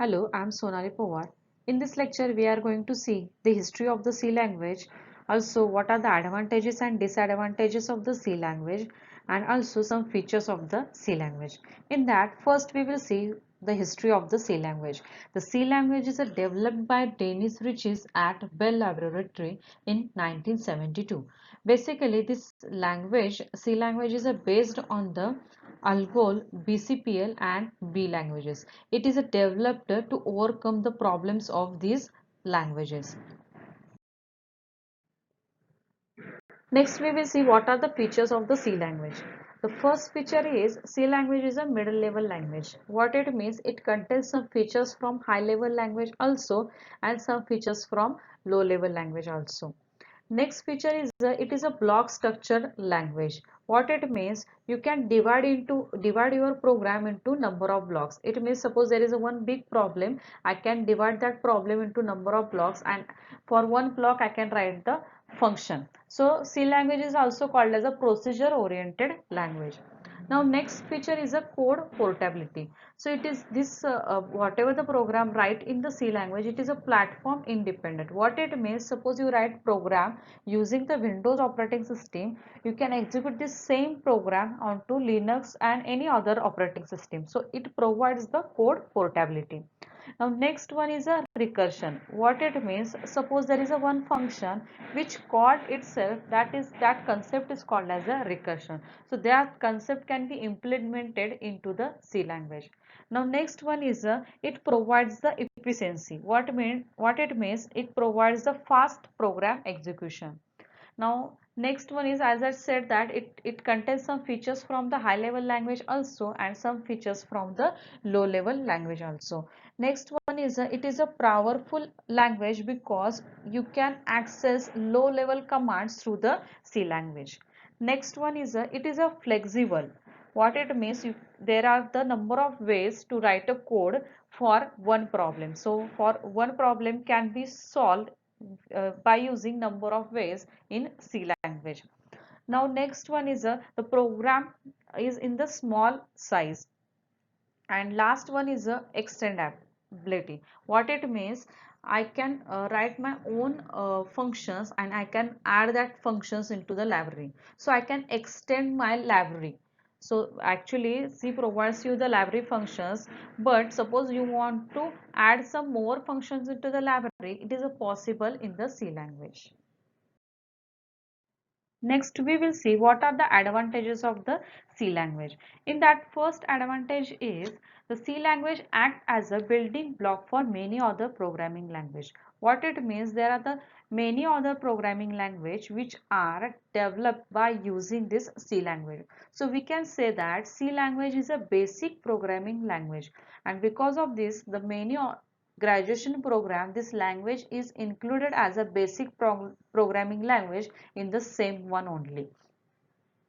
Hello, I'm Sonali Pawar. In this lecture, we are going to see the history of the C language, also what are the advantages and disadvantages of the C language, and also some features of the C language. In that, first we will see the history of the C language. The C language is developed by Denis Ritchie at Bell Laboratory in 1972. Basically, this language, C language, is based on the Algol, BCPL and B languages. It is developed to overcome the problems of these languages. Next, we will see what are the features of the C language. The first feature is C language is a middle level language. What it means, it contains some features from high level language also and some features from low level language also. Next feature is it is a block structured language. What it means, you can divide your program into number of blocks. It means suppose there is a one big problem, I can divide that problem into number of blocks, and for one block I can write the function. So C language is also called as a procedure oriented language. Now next feature is a code portability. So it is this whatever the program write in the C language, it is a platform independent. What it means, suppose you write program using the Windows operating system, you can execute this same program onto Linux and any other operating system. So it provides the code portability. Now next one is a recursion. What it means, suppose there is a one function which called itself, that concept is called as a recursion. So that concept can be implemented into the C language. Now next one is it provides the efficiency. What it means, it provides the fast program execution. Now next one is, as I said, that it contains some features from the high level language also and some features from the low level language also. Next one is it is a powerful language because you can access low level commands through the C language. Next one is it is a flexible. What it means, there are the number of ways to write a code for one problem. So for one problem can be solved by using number of ways in C language. Now next one is the program is in the small size, and last one is extendability. What it means, I can write my own functions and I can add that functions into the library, so I can extend my library. So actually C provides you the library functions, but suppose you want to add some more functions into the library, it is possible in the C language. Next, we will see what are the advantages of the C language. In that, first advantage is the C language acts as a building block for many other programming language. What it means, there are the many other programming language which are developed by using this C language. So we can say that C language is a basic programming language, and because of this, the many graduation program, this language is included as a basic programming language in the same one only.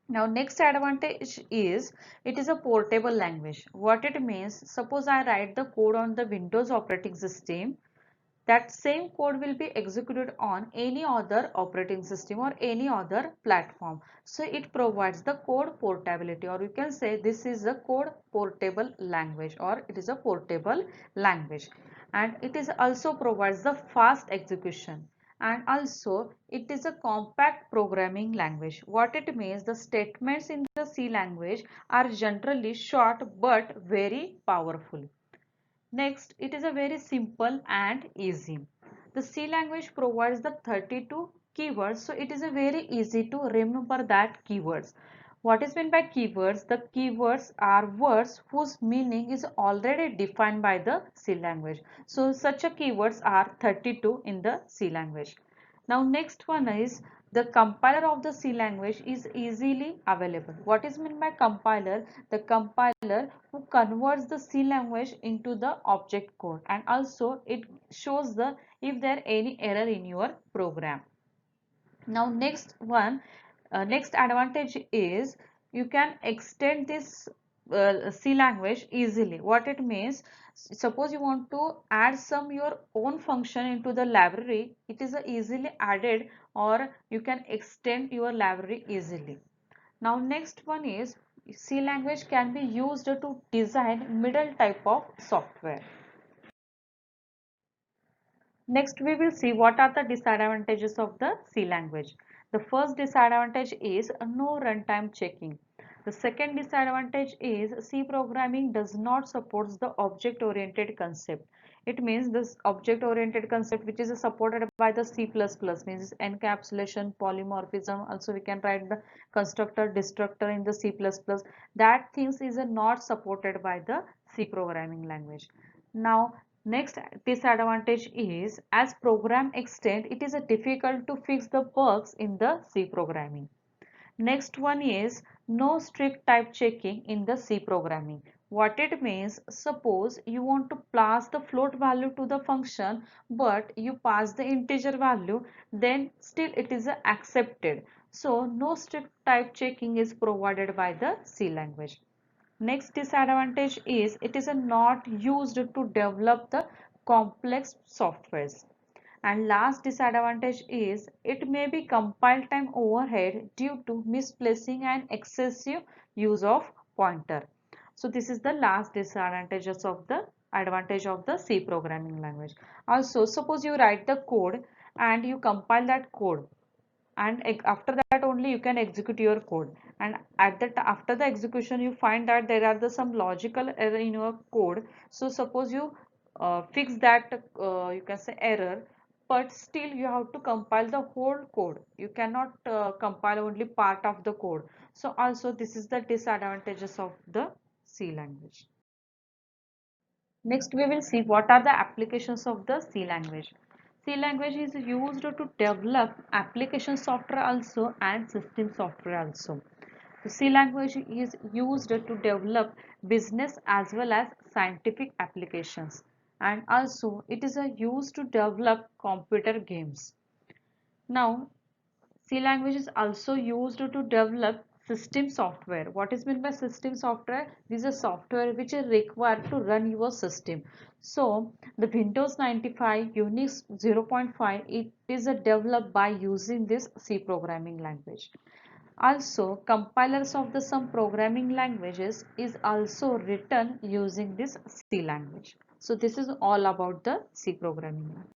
Now next advantage is it is a portable language. What it means, suppose I write the code on the Windows operating system, that same code will be executed on any other operating system or any other platform. So it provides the code portability, or you can say this is a code portable language, or it is a portable language. And it is also provides the fast execution, and also it is a compact programming language. What it means, the statements in the C language are generally short but very powerful. Next, it is a very simple and easy. The C language provides the 32 keywords, so it is a very easy to remember that keywords. What is meant by keywords? The keywords are words whose meaning is already defined by the C language. So such a keywords are 32 in the C language. Now next one is the compiler of the C language is easily available. What is meant by compiler? The compiler who converts the C language into the object code, and also it shows the if there any error in your program. Now next one, next advantage is you can extend this C language easily. What it means, suppose you want to add some your own function into the library, it is easily added, or you can extend your library easily. Now next one is C language can be used to design middle type of software. Next, we will see what are the disadvantages of the C language. The first disadvantage is no runtime checking. The second disadvantage is C programming does not support the object-oriented concept. It means this object-oriented concept which is supported by the C++ means encapsulation, polymorphism. Also, we can write the constructor, destructor in the C++. That things is not supported by the C programming language. Now, next disadvantage is as program extend, it is a difficult to fix the bugs in the C programming. Next one is no strict type checking in the C programming. What it means, suppose you want to pass the float value to the function, but you pass the integer value, then still it is accepted. So no strict type checking is provided by the C language. Next disadvantage is it is not used to develop the complex softwares. And last disadvantage is it may be compile time overhead due to misplacing and excessive use of pointer. So this is the last disadvantages of the advantage of the C programming language. Also, suppose you write the code and you compile that code, and after that only you can execute your code, and at that after the execution you find that there are some logical error in your code. So suppose you fix that you can say error, but still you have to compile the whole code. You cannot compile only part of the code. So also this is the disadvantages of the C language. Next, we will see what are the applications of the C language. C language is used to develop application software also and system software also. The C language is used to develop business as well as scientific applications, and also it is used to develop computer games. Now, C language is also used to develop system software. What is meant by system software? This is a software which is required to run your system. So the Windows 95, Unix 0.5, it is developed by using this C programming language. Also, compilers of the some programming languages is also written using this C language. So this is all about the C programming language.